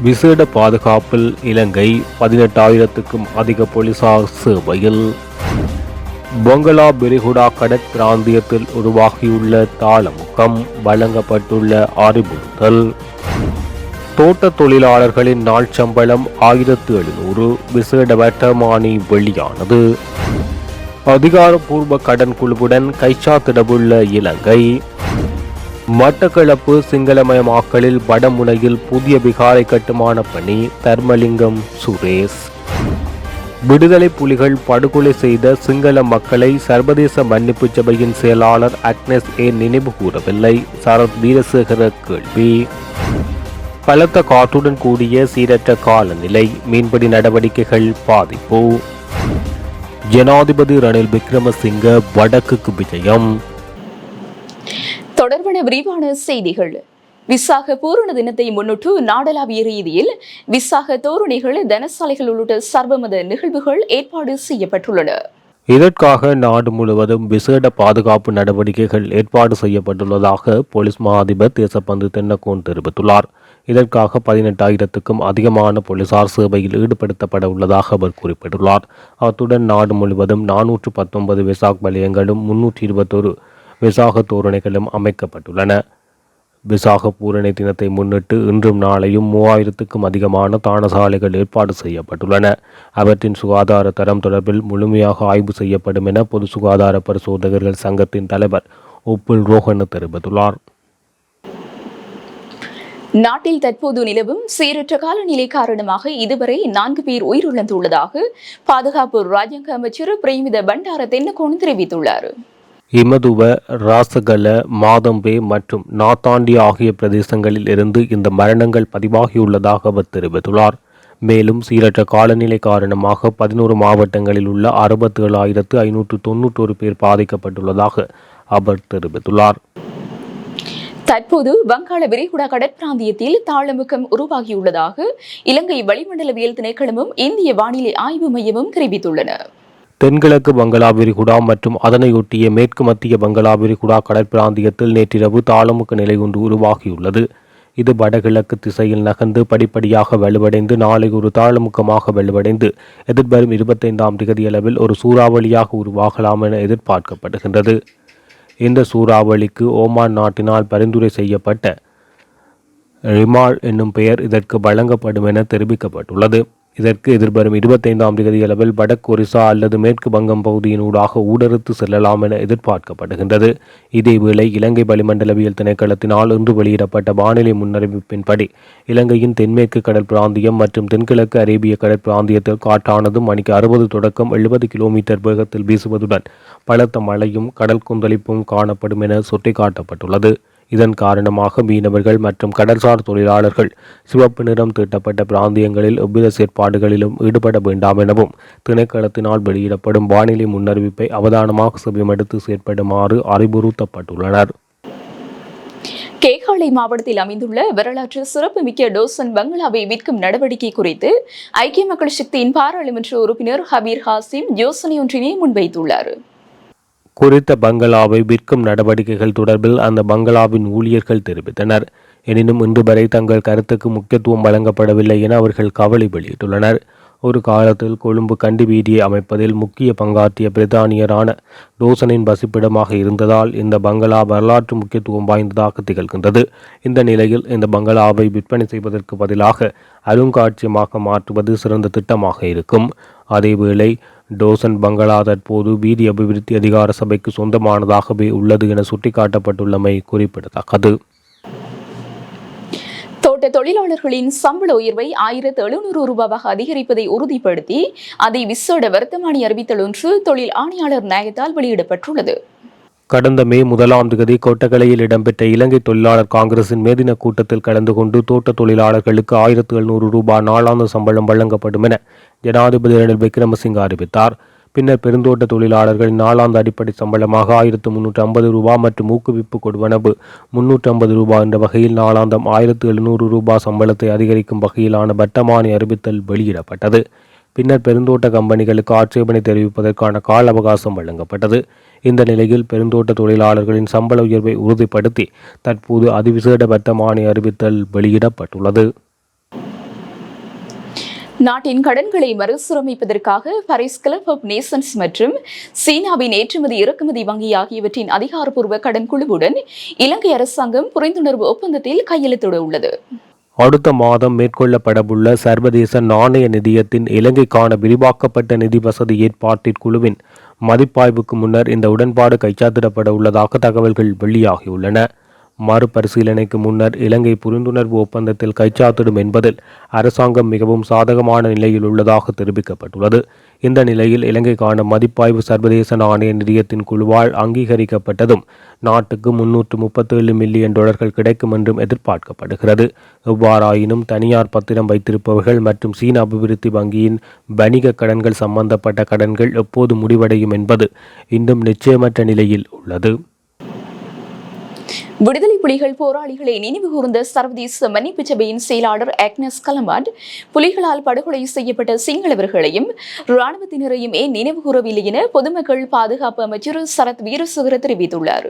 விசேட பாதுகாப்பில் இலங்கை 18,000க்கும் அதிக போலீசார் சேவையில். பொங்கலா விரிகுடா கடற்பிராந்தியத்தில் உருவாகியுள்ள தாளமுகம் வழங்கப்பட்டுள்ள அறிவுறுத்தல். தோட்ட தொழிலாளர்களின் நாள் சம்பளம் 1700 விசேட வர்த்தமானி வெளியானது. அதிகாரப்பூர்வ கடன் குழுவுடன் கைச்சாத்திடவுள்ள இலங்கை. மட்டக்களப்பு சிங்களமயமாக்கலில் வடமுனையில் புதிய விகாரை கட்டுமான பணி தர்மலிங்கம் சுரேஷ். விடுதலை புலிகள் படுகொலை செய்த சிங்கள மக்களை சர்வதேச மன்னிப்பு சபையின் செயலாளர் அக்னஸ் ஏன் நினைவு கூறவில்லை? சரத் வீரசேகர கேள்வி. பலத்த காற்றுடன் கூடிய சீரற்ற காலநிலை, மீன்பிடி நடவடிக்கைகள் பாதிப்பு. ஜனாதிபதி ரணில் விக்ரமசிங்க வடக்குக்கு விஜயம். தொடர்பான விரிவான செய்திகள். விசாக பூரண தினத்தை முன்னிட்டு நாடளாவிய ரீதியில் விசாக தோரணைகள், தனசாலைகள் உள்ளிட்ட சர்வமத நிகழ்வுகள் ஏற்பாடு செய்யப்பட்டுள்ளன. இதற்காக நாடு முழுவதும் விசேட பாதுகாப்பு நடவடிக்கைகள் ஏற்பாடு செய்யப்பட்டுள்ளதாக போலீஸ் மா அதிபர் தேசப்பந்து தென்னக்கோன் தெரிவித்துள்ளார். இதற்காக 18,000க்கும் அதிகமான போலீசார் சேவையில் ஈடுபடுத்தப்பட உள்ளதாக அவர் குறிப்பிட்டுள்ளார். அத்துடன் நாடு முழுவதும் 419 விசாக் வலயங்களும் 321 விசாக தோரணைகளும் அமைக்கப்பட்டுள்ளன. விசாக பூரண தினத்தை முன்னிட்டு இன்றும் நாளையும் 3000க்கும் அதிகமான தானசாலைகள் ஏற்பாடு செய்யப்பட்டுள்ளன. அவற்றின் சுகாதார தரம் தொடர்பில் முழுமையாக ஆய்வு செய்யப்படும் என பொது சுகாதார பரிசோதகர்கள் சங்கத்தின் தலைவர் உப்புல் ரோஹன தெரிவித்துள்ளார். நாட்டில் தற்போது நிலவும் சீரற்ற காலநிலை காரணமாக இதுவரை 4 பேர் உயிரிழந்துள்ளதாக பாதுகாப்பு ராஜாங்க அமைச்சர் பிரேமித பண்டார தென்னக்கோன் தெரிவித்துள்ளார். இமதுவ, ராசகல, மாதம்பே மற்றும் நாத்தாண்டி ஆகிய பிரதேசங்களில் இருந்து இந்த மரணங்கள் பதிவாகியுள்ளதாக அவர் தெரிவித்துள்ளார். மேலும் சீரற்ற காலநிலை காரணமாக 11 மாவட்டங்களில் உள்ள 67,591 பேர் பாதிக்கப்பட்டுள்ளதாக அவர் தெரிவித்துள்ளார். தற்போது வங்காள விரிகுடா கடற்பிராந்தியத்தில் தாளமுகம் உருவாகியுள்ளதாக இலங்கை வளிமண்டலவியல் திணைக்களமும் இந்திய வானிலை ஆய்வு மையமும் தெரிவித்துள்ளன. தென்கிழக்கு வங்காள விரிகுடா மற்றும் அதனையொட்டிய மேற்கு மத்திய வங்காள விரிகுடா கடற்பிராந்தியத்தில் நேற்றிரவு தாளமுக நிலை ஒன்று உருவாகியுள்ளது. இது வடகிழக்கு திசையில் நகர்ந்து படிப்படியாக வலுவடைந்து நாளை ஒரு தாளமுகமாக வலுவடைந்து எதிர்வரும் 25ஆம் தேதியளவில் ஒரு சூறாவளியாக உருவாகலாம் என எதிர்பார்க்கப்படுகின்றது. இந்த சூறாவளிக்கு ஓமான் நாட்டினால் பரிந்துரை செய்யப்பட்ட ரிமால் என்னும் பெயர் இதற்கு வழங்கப்படும் என தெரிவிக்கப்பட்டுள்ளது. இதற்கு எதிர்வரும் 25ஆம் தேதியளவில் வடக்கு ஒரிசா அல்லது மேற்கு வங்கம் பகுதியினூடாக ஊடறுத்து செல்லலாம் என எதிர்பார்க்கப்படுகின்றது. இதேவேளை இலங்கை வளிமண்டலவியல் திணைக்களத்தினால் இன்று வெளியிடப்பட்ட வானிலை முன்னறிவிப்பின்படி இலங்கையின் தென்மேற்கு கடல் பிராந்தியம் மற்றும் தென்கிழக்கு அரேபிய கடல் பிராந்தியத்தில் காற்றானது மணிக்கு 60 தொடக்கம் 70 கிலோமீட்டர் வேகத்தில் வீசுவதுடன் பலத்த மழையும் கடல் கொந்தளிப்பும் காணப்படும் என சுட்டிக்காட்டப்பட்டுள்ளது. இதன் காரணமாக மீனவர்கள் மற்றும் கடல்சார் தொழிலாளர்கள் சிவப்பு நிறம் தீட்டப்பட்ட பிராந்தியங்களில் எவ்வித செயற்பாடுகளிலும் ஈடுபட வேண்டாம் எனவும் திணைக்களத்தினால் வெளியிடப்படும் வானிலை முன்னறிவிப்பை அவதானமாக செவிமடுத்து செயற்படுமாறு அறிவுறுத்தப்பட்டுள்ளனர். கேகாலை மாவட்டத்தில் அமைந்துள்ள வரலாற்று சிறப்புமிக்க டோசன் பங்களாவை விற்கும் நடவடிக்கை குறித்து ஐக்கிய மக்கள் சக்தியின் பாராளுமன்ற உறுப்பினர் ஹபீர் ஹாசிம் யோசனை ஒன்றினை முன்வைத்துள்ளார். குறித்த பங்களாவை விற்கும் நடவடிக்கைகள் தொடர்பில் அந்த பங்களாவின் ஊழியர்கள் தெரிவித்தனர். எனினும் இன்று வரை தங்கள் கருத்துக்கு முக்கியத்துவம் வழங்கப்படவில்லை என அவர்கள் கவலை வெளியிட்டுள்ளனர். ஒரு காலத்தில் கொழும்பு கண்டி வீதியை அமைப்பதில் முக்கிய பங்காற்றிய பிரித்தானியரான டோசனின் வசிப்பிடமாக இருந்ததால் இந்த பங்களா வரலாற்று முக்கியத்துவம் வாய்ந்ததாக திகழ்கின்றது. இந்த நிலையில் இந்த பங்களாவை விற்பனை செய்வதற்கு பதிலாக அருங்காட்சியமாக மாற்றுவது சிறந்த திட்டமாக இருக்கும். அதேவேளை டோசன் பங்களா தற்போது வீதி அபிவிருத்தி அதிகார சபைக்கு சொந்தமானதாகவே உள்ளது என சுட்டிக்காட்டப்பட்டுள்ளமை குறிப்பிடத்தக்கது. தோட்ட தொழிலாளர்களின் சம்பள உயர்வை 1,700 ரூபாவாக அதிகரிப்பதை உறுதிப்படுத்தி அதை விசேட வர்த்தமானி அறிவித்தல் ஒன்று தொழில் ஆணையாளர் நாயகத்தால் வெளியிடப்பட்டுள்ளது. கடந்த மே 1ஆம் தேதி கொட்டகலையில் இடம்பெற்ற இலங்கை தொழிலாளர் காங்கிரசின் மேதின கூட்டத்தில் கலந்து கொண்டு தோட்ட தொழிலாளர்களுக்கு 1,700 ரூபாய் நாளாந்த சம்பளம் வழங்கப்படும் என ஜனாதிபதி ரணில் விக்ரமசிங்க அறிவித்தார். பின்னர் பெருந்தோட்ட தொழிலாளர்களின் நாளாந்த அடிப்படை சம்பளமாக 1,350 ரூபாய் மற்றும் ஊக்குவிப்பு கொடுவனவு 350 ரூபாய் என்ற வகையில் நாளாந்தம் 1,700 ரூபாய் சம்பளத்தை அதிகரிக்கும் வகையிலான வர்த்தமானி அறிவித்தல் வெளியிடப்பட்டது. பின்னர் பெருந்தோட்ட கம்பெனிகளுக்கு ஆட்சேபனை தெரிவிப்பதற்கான கால அவகாசம் வழங்கப்பட்டது. இந்த நிலையில் பெருந்தோட்ட தொழிலாளர்களின் சம்பள உயர்வை உறுதிப்படுத்தி தற்போது அதிவிசேட வர்த்தமானி அறிவித்தல் வெளியிடப்பட்டுள்ளது. நாட்டின் கடன்களை மறுசீரமைப்பதற்காக பாரிஸ் கிளப் ஆஃப் நேஷன்ஸ் மற்றும் சீனாவின் ஏற்றுமதி இறக்குமதி வங்கி ஆகியவற்றின் அதிகாரப்பூர்வ கடன் குழுவுடன் இலங்கை அரசாங்கம் புரிந்துணர்வு ஒப்பந்தத்தில் கையெழுத்திட உள்ளது. அடுத்த மாதம் மேற்கொள்ளப்படவுள்ள சர்வதேச நாணய நிதியத்தின் இலங்கைக்கான விரிவாக்கப்பட்ட நிதி வசதி ஏற்பாட்டிற்குழுவின் மதிப்பாய்வுக்கு முன்னர் இந்த உடன்பாடு கைச்சாத்திடப்பட உள்ளதாக தகவல்கள் வெளியாகியுள்ளன. மறுபரிசீலனைக்கு முன்னர் இலங்கை புரிந்துணர்வு ஒப்பந்தத்தில் கைச்சாத்திடும் என்பதில் அரசாங்கம் மிகவும் சாதகமான நிலையில் உள்ளதாக தெரிவிக்கப்பட்டுள்ளது. இந்த நிலையில் இலங்கைக்கான மதிப்பாய்வு சர்வதேச நாணய நிதியத்தின் குழுவால் அங்கீகரிக்கப்பட்டதும் நாட்டுக்கு 337 மில்லியன் டாலர்கள் கிடைக்கும் என்றும் எதிர்பார்க்கப்படுகிறது. எவ்வாறாயினும் தனியார் பத்திரம் வைத்திருப்பவர்கள் மற்றும் சீன அபிவிருத்தி வங்கியின் வணிக கடன்கள் சம்பந்தப்பட்ட கடன்கள் எப்போது முடிவடையும் என்பது இன்னும் நிச்சயமற்ற நிலையில் உள்ளது. விடுதலை புலிகள் போராளிகளை நினைவுகூர்ந்த சர்வதேச மன்னிப்பு சபையின் செயலாளர் ஆக்னஸ் கலமாட் புலிகளால் படுகொலை செய்யப்பட்ட சிங்களவர்களையும் இராணுவத்தினரையும் ஏன் நினைவுகூரவில்லை என பொதுமக்கள் பாதுகாப்பு அமைச்சர் சரத் வீரசுகர தெரிவித்துள்ளார்.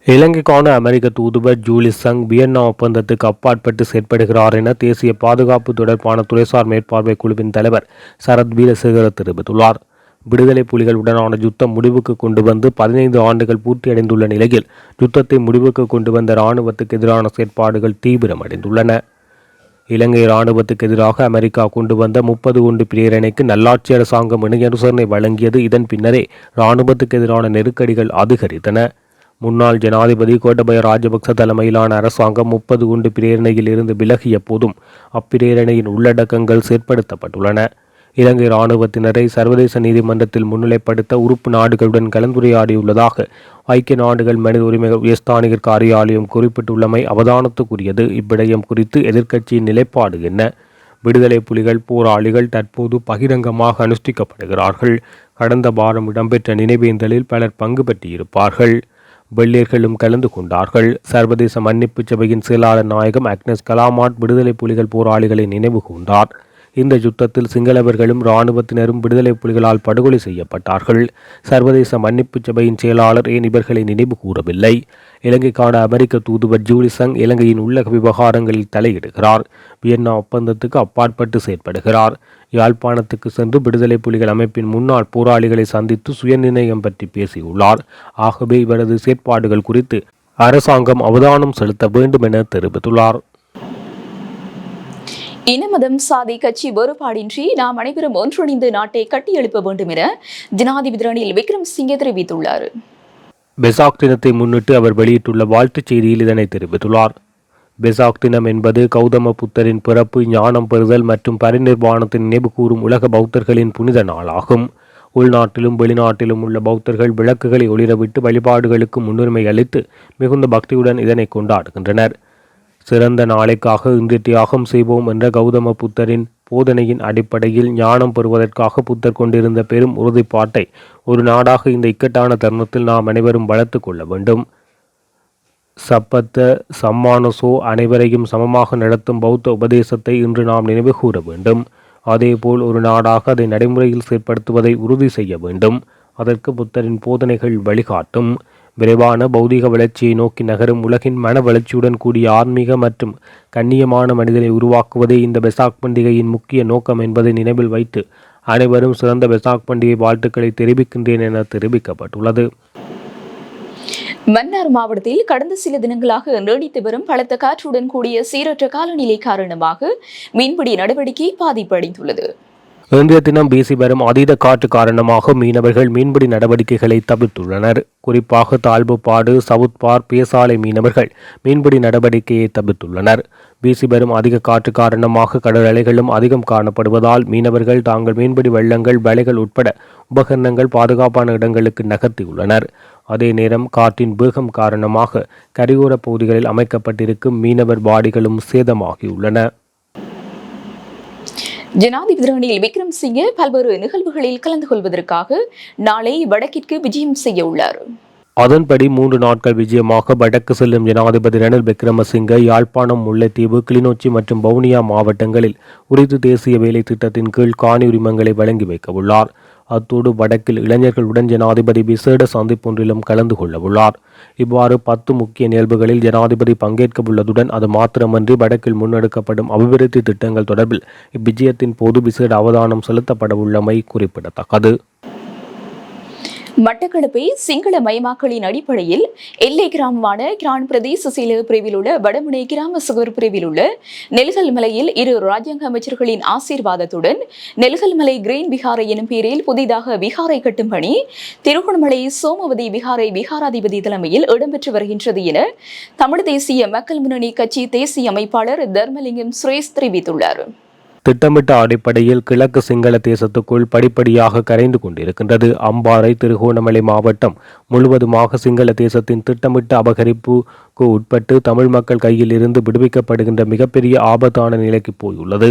இலங்கைக்கான அமெரிக்க தூதுவர் ஜூலி சங் வியன்னா ஒப்பந்தத்துக்கு அப்பாற்பட்டு செயற்படுகிறார் என தேசிய பாதுகாப்பு தொடர்பான துறைசார் மேற்பார்வை குழுவின் தலைவர் சரத் வீரசுகர தெரிவித்துள்ளார். விடுதலை புலிகளுடனான யுத்தம் முடிவுக்கு கொண்டு வந்து 15 ஆண்டுகள் பூர்த்தியடைந்துள்ள நிலையில் யுத்தத்தை முடிவுக்கு கொண்டு வந்த இராணுவத்துக்கு எதிரான செயற்பாடுகள் தீவிரமடைந்துள்ளன. இலங்கை இராணுவத்துக்கு எதிராக அமெரிக்கா கொண்டு வந்த 30 குண்டு பிரேரணைக்கு நல்லாட்சி அரசாங்கம் இணையனுசரணை வழங்கியது. இதன் பின்னரே இராணுவத்துக்கு எதிரான நெருக்கடிகள் அதிகரித்தன. முன்னாள் ஜனாதிபதி கோட்டபய ராஜபக்ச தலைமையிலான அரசாங்கம் 30 குண்டு பிரேரணையில் இருந்து விலகிய போதும் அப்பிரேரணையின் உள்ளடக்கங்கள் செயற்படுத்தப்பட்டுள்ளன. இலங்கை இராணுவத்தினரை சர்வதேச நீதிமன்றத்தில் முன்னிலைப்படுத்த உறுப்பு நாடுகளுடன் கலந்துரையாடியுள்ளதாக ஐக்கிய நாடுகள் மனித உரிமைகள் உயர்ஸ்தானிகர் காரியாலயம் குறிப்பிட்டுள்ளமை அவதானத்துக்குரியது. இவ்விடயம் குறித்து எதிர்க்கட்சியின் நிலைப்பாடு என்ன? விடுதலை புலிகள் போராளிகள் தற்போது பகிரங்கமாக அனுஷ்டிக்கப்படுகிறார்கள். கடந்த வாரம் இடம்பெற்ற நினைவேந்தலில் பலர் பங்கு பெற்றிருப்பார்கள். வெள்ளையர்களும் கலந்து கொண்டார்கள். சர்வதேச மன்னிப்பு சபையின் செயலாளர் நாயகம் ஆக்னஸ் கலாமாட் விடுதலை புலிகள் போராளிகளை நினைவு கூர்ந்தார். இந்த யுத்தத்தில் சிங்களவர்களும் இராணுவத்தினரும் விடுதலை புலிகளால் படுகொலை செய்யப்பட்டார்கள். சர்வதேச மன்னிப்பு சபையின் செயலாளர் ஏன் இவர்களை நினைவு கூறவில்லை? இலங்கைக்கான அமெரிக்க தூதுவர் ஜூலி சங் இலங்கையின் உள்ளக விவகாரங்களில் தலையிடுகிறார். வியன்னா ஒப்பந்தத்துக்கு அப்பாற்பட்டு செயற்படுகிறார். யாழ்ப்பாணத்துக்கு சென்று விடுதலை புலிகள் அமைப்பின் முன்னாள் போராளிகளை சந்தித்து சுயநிர்ணயம் பற்றி பேசியுள்ளார். ஆகவே இவரது செயற்பாடுகள் குறித்து அரசாங்கம் அவதானம் செலுத்த வேண்டும் என தெரிவித்துள்ளார். இனமதம் சாதி கட்சி வேறுபாடின்றி நாம் அனைவரும் ஒன்றிணைந்து நாட்டை கட்டியெழுப்ப வேண்டும் என ஜனாதிபதி ரணில் விக்ரமசிங்கே தெரிவித்துள்ளார். பெசாக் தினத்தை முன்னிட்டு அவர் வெளியிட்டுள்ள வாழ்த்துச் செய்தியில் இதனை தெரிவித்துள்ளார். பெசாக் தினம் என்பது கௌதம புத்தரின் பிறப்பு, ஞானம் பெறுதல் மற்றும் பரிநிர்வாணத்தின் நினைவு கூறும் உலக பௌத்தர்களின் புனித நாளாகும். உள்நாட்டிலும் வெளிநாட்டிலும் உள்ள பௌத்தர்கள் விளக்குகளை ஒளிரவிட்டு வழிபாடுகளுக்கு முன்னுரிமை அளித்து மிகுந்த பக்தியுடன் இதனை கொண்டாடுகின்றனர். சிறந்த நாளைக்காக இன்று தியாகம் செய்வோம் என்ற கௌதம புத்தரின் போதனையின் அடிப்படையில் ஞானம் பெறுவதற்காக புத்தர் கொண்டிருந்த பெரும் உறுதிப்பாட்டை ஒரு நாடாக இந்த இக்கட்டான தருணத்தில் நாம் அனைவரும் வளர்த்து கொள்ள வேண்டும். சப்பத்த சம்மானசோ அனைவரையும் சமமாக நடத்தும் பௌத்த உபதேசத்தை இன்று நாம் நினைவு கூற வேண்டும். அதேபோல் ஒரு நாடாக அதை நடைமுறையில் செயற்படுத்துவதை உறுதி செய்ய வேண்டும். அதற்கு புத்தரின் போதனைகள் வழிகாட்டும். விரைவான பௌதிக வளர்ச்சியை நோக்கி நகரும் உலகின் மன வளர்ச்சியுடன் கூடிய ஆன்மீக மற்றும் கண்ணியமான மனிதனை உருவாக்குவதே இந்த பெசாக் பண்டிகையின் முக்கிய நோக்கம் என்பதை நினைவில் வைத்து அனைவரும் சிறந்த பெசாக் பண்டிகை வாழ்த்துக்களை தெரிவிக்கின்றேன் என தெரிவிக்கப்பட்டுள்ளது. மன்னார் மாவட்டத்தில் கடந்த சில தினங்களாக நீடித்து வரும் பலத்த காற்றுடன் கூடிய சீரற்ற காலநிலை காரணமாக மீன்பிடி நடவடிக்கை பாதிப்படைந்துள்ளது. இன்றைய தினம் வீசி வரும் அதீத காற்று காரணமாக மீனவர்கள் மீன்பிடி நடவடிக்கைகளை தவிர்த்துள்ளனர். குறிப்பாக தாழ்வுப்பாடு, சவுத்பார், பேசாலை மீனவர்கள் மீன்பிடி நடவடிக்கையை தவிர்த்துள்ளனர். வீசி வரும் அதிக காற்று காரணமாக கடல் அலைகளும் அதிகம் காணப்படுவதால் மீனவர்கள் தாங்கள் மீன்பிடி வள்ளங்கள், வலைகள் உட்பட உபகரணங்கள் பாதுகாப்பான இடங்களுக்கு நகர்த்தியுள்ளனர். அதே நேரம் காற்றின் வேகம் காரணமாக கரையோர பகுதிகளில் அமைக்கப்பட்டிருக்கும் மீனவர் பாடிகளும் சேதமாகியுள்ளன. ஜனாதிபதி ரணில் விக்ரமசிங்கே பல்வேறு நிகழ்வுகளில் கலந்து கொள்வதற்காக நாளை வடக்கிற்கு விஜயம் செய்ய உள்ளார். அதன்படி 3 நாட்கள் விஜயமாக வடக்கு செல்லும் ஜனாதிபதி ரணில் விக்ரமசிங்கே யாழ்ப்பாணம், முல்லைத்தீவு, கிளிநொச்சி மற்றும் வவுனியா மாவட்டங்களில் உரித்து தேசிய வேலை திட்டத்தின் கீழ் காணி உரிமங்களை வழங்கி வைக்க உள்ளார். அத்தோடு வடக்கில் இளைஞர்களுடன் ஜனாதிபதி விசேட சந்திப்பொன்றிலும் கலந்து கொள்ளவுள்ளார். இவ்வாறு 10 முக்கிய நிகழ்வுகளில் ஜனாதிபதி பங்கேற்கவுள்ளதுடன் அது மாத்திரமன்றி வடக்கில் முன்னெடுக்கப்படும் அபிவிருத்தி திட்டங்கள் தொடர்பில் இவ்விஜயத்தின் போது விசேட அவதானம் செலுத்தப்படவுள்ளமை குறிப்பிடத்தக்கது. மட்டக்களப்பை சிங்கள மயமாக்கலின் அடிப்படையில் எல்லை கிராமமான கிரான் பிரதேச செயலக பிரிவில் உள்ள வடமுனை கிராம சுகர் பிரிவில் உள்ள நெல்கல் மலையில் இரு ராஜ்யாங்க அமைச்சர்களின் ஆசீர்வாதத்துடன் நெல்கல் மலை கிரீன் விகாரை எனும் பெயரில் புதிதாக விகாரை கட்டும் பணி திருகோணமலை சோமவதி விகாரை விகாராதிபதி தலைமையில் இடம்பெற்று வருகின்றது என தமிழ் தேசிய மக்கள் முன்னணி கட்சி தேசிய அமைப்பாளர் தர்மலிங்கம் சுரேஷ் தெரிவித்துள்ளார். திட்டமிட்ட அடிப்படையில் கிழக்கு சிங்கள தேசத்துக்குள் படிப்படியாக கரைந்து கொண்டிருக்கின்றது. அம்பாறை திருகோணமலை மாவட்டம் முழுவதுமாக சிங்கள தேசத்தின் திட்டமிட்ட அபகரிப்புக்கு உட்பட்டு தமிழ் மக்கள் கையில் இருந்து விடுவிக்கப்படுகின்ற மிகப்பெரிய ஆபத்தான நிலைக்கு போயுள்ளது.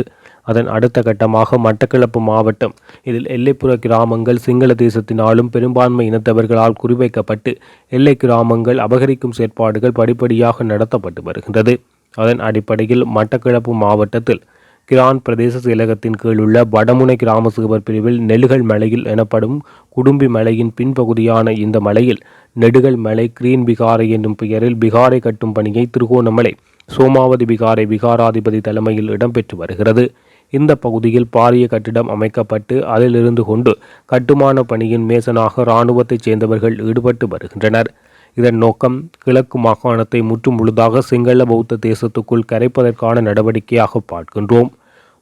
அதன் அடுத்த கட்டமாக மட்டக்களப்பு மாவட்டம், இதில் எல்லைப்புற கிராமங்கள் சிங்கள தேசத்தினாலும் பெரும்பான்மை இனத்தவர்களால் குறிவைக்கப்பட்டு எல்லை கிராமங்கள் அபகரிக்கும் செயற்பாடுகள் படிப்படியாக நடத்தப்பட்டு வருகின்றது. அதன் அடிப்படையில் மட்டக்களப்பு மாவட்டத்தில் கிரான் பிரதேச செயலகத்தின் கீழ் உள்ள வடமுனை கிராம சிறுவர் பிரிவில் நெடுகல் மலையில் எனப்படும் குடும்பி மலையின் பின்பகுதியான இந்த மலையில் நெடுகல் மலை கிரீன் விகாரை என்னும் பெயரில் விகாரை கட்டும் பணியை திருகோணமலை சோமாவதி விகாரை விகாராதிபதி தலைமையில் இடம்பெற்று வருகிறது. இந்த பகுதியில் பாரிய கட்டிடம் அமைக்கப்பட்டு அதிலிருந்து கொண்டு கட்டுமான பணியின் மேசனாக இராணுவத்தைச் சேர்ந்தவர்கள் ஈடுபட்டு வருகின்றனர். இதன் நோக்கம் கிழக்கு மாகாணத்தை முற்றும் முழுதாக சிங்கள பௌத்த தேசத்துக்குள் கரைப்பதற்கான நடவடிக்கையாக பார்க்கின்றோம்.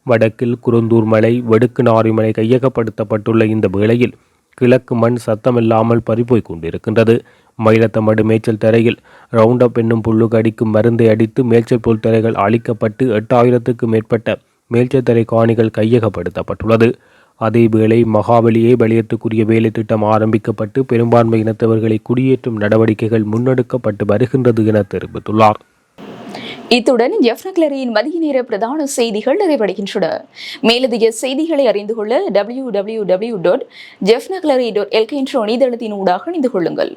வடக்கில் குருந்தூர் மலை, வெடுக்குநாரி மலை கையகப்படுத்தப்பட்டுள்ள இந்த வேளையில் கிழக்கு மண் சத்தமில்லாமல் பறிபோய் கொண்டிருக்கின்றது. மயிலத்தமடு மேய்ச்சல் தரையில் ரவுண்டப் என்னும் புல்லுக்கு அடிக்கும் மருந்தை அடித்து மேய்ச்சல் புல் தரைகள் அழிக்கப்பட்டு 8000க்கும் மேற்பட்ட மேய்ச்சல் தரை காணிகள் கையகப்படுத்தப்பட்டுள்ளது. அதேவேளை மகாவலியை வெளியேற்றுக்குரிய வேலை திட்டம் ஆரம்பிக்கப்பட்டு பெரும்பான்மை இனத்தவர்களை குடியேற்றும் நடவடிக்கைகள் முன்னெடுக்கப்பட்டு வருகின்றது என தெரிவித்துள்ளார். இத்துடன் ஜெஃப்னக்லரியின் மதிய நேர பிரதான செய்திகள் நிறைவடைகின்றன. மேலதிக செய்திகளை அறிந்து கொள்ள www.jeffnaclery.lk என்ற இணையதளத்தின் ஊடாக இணைந்து கொள்ளுங்கள்.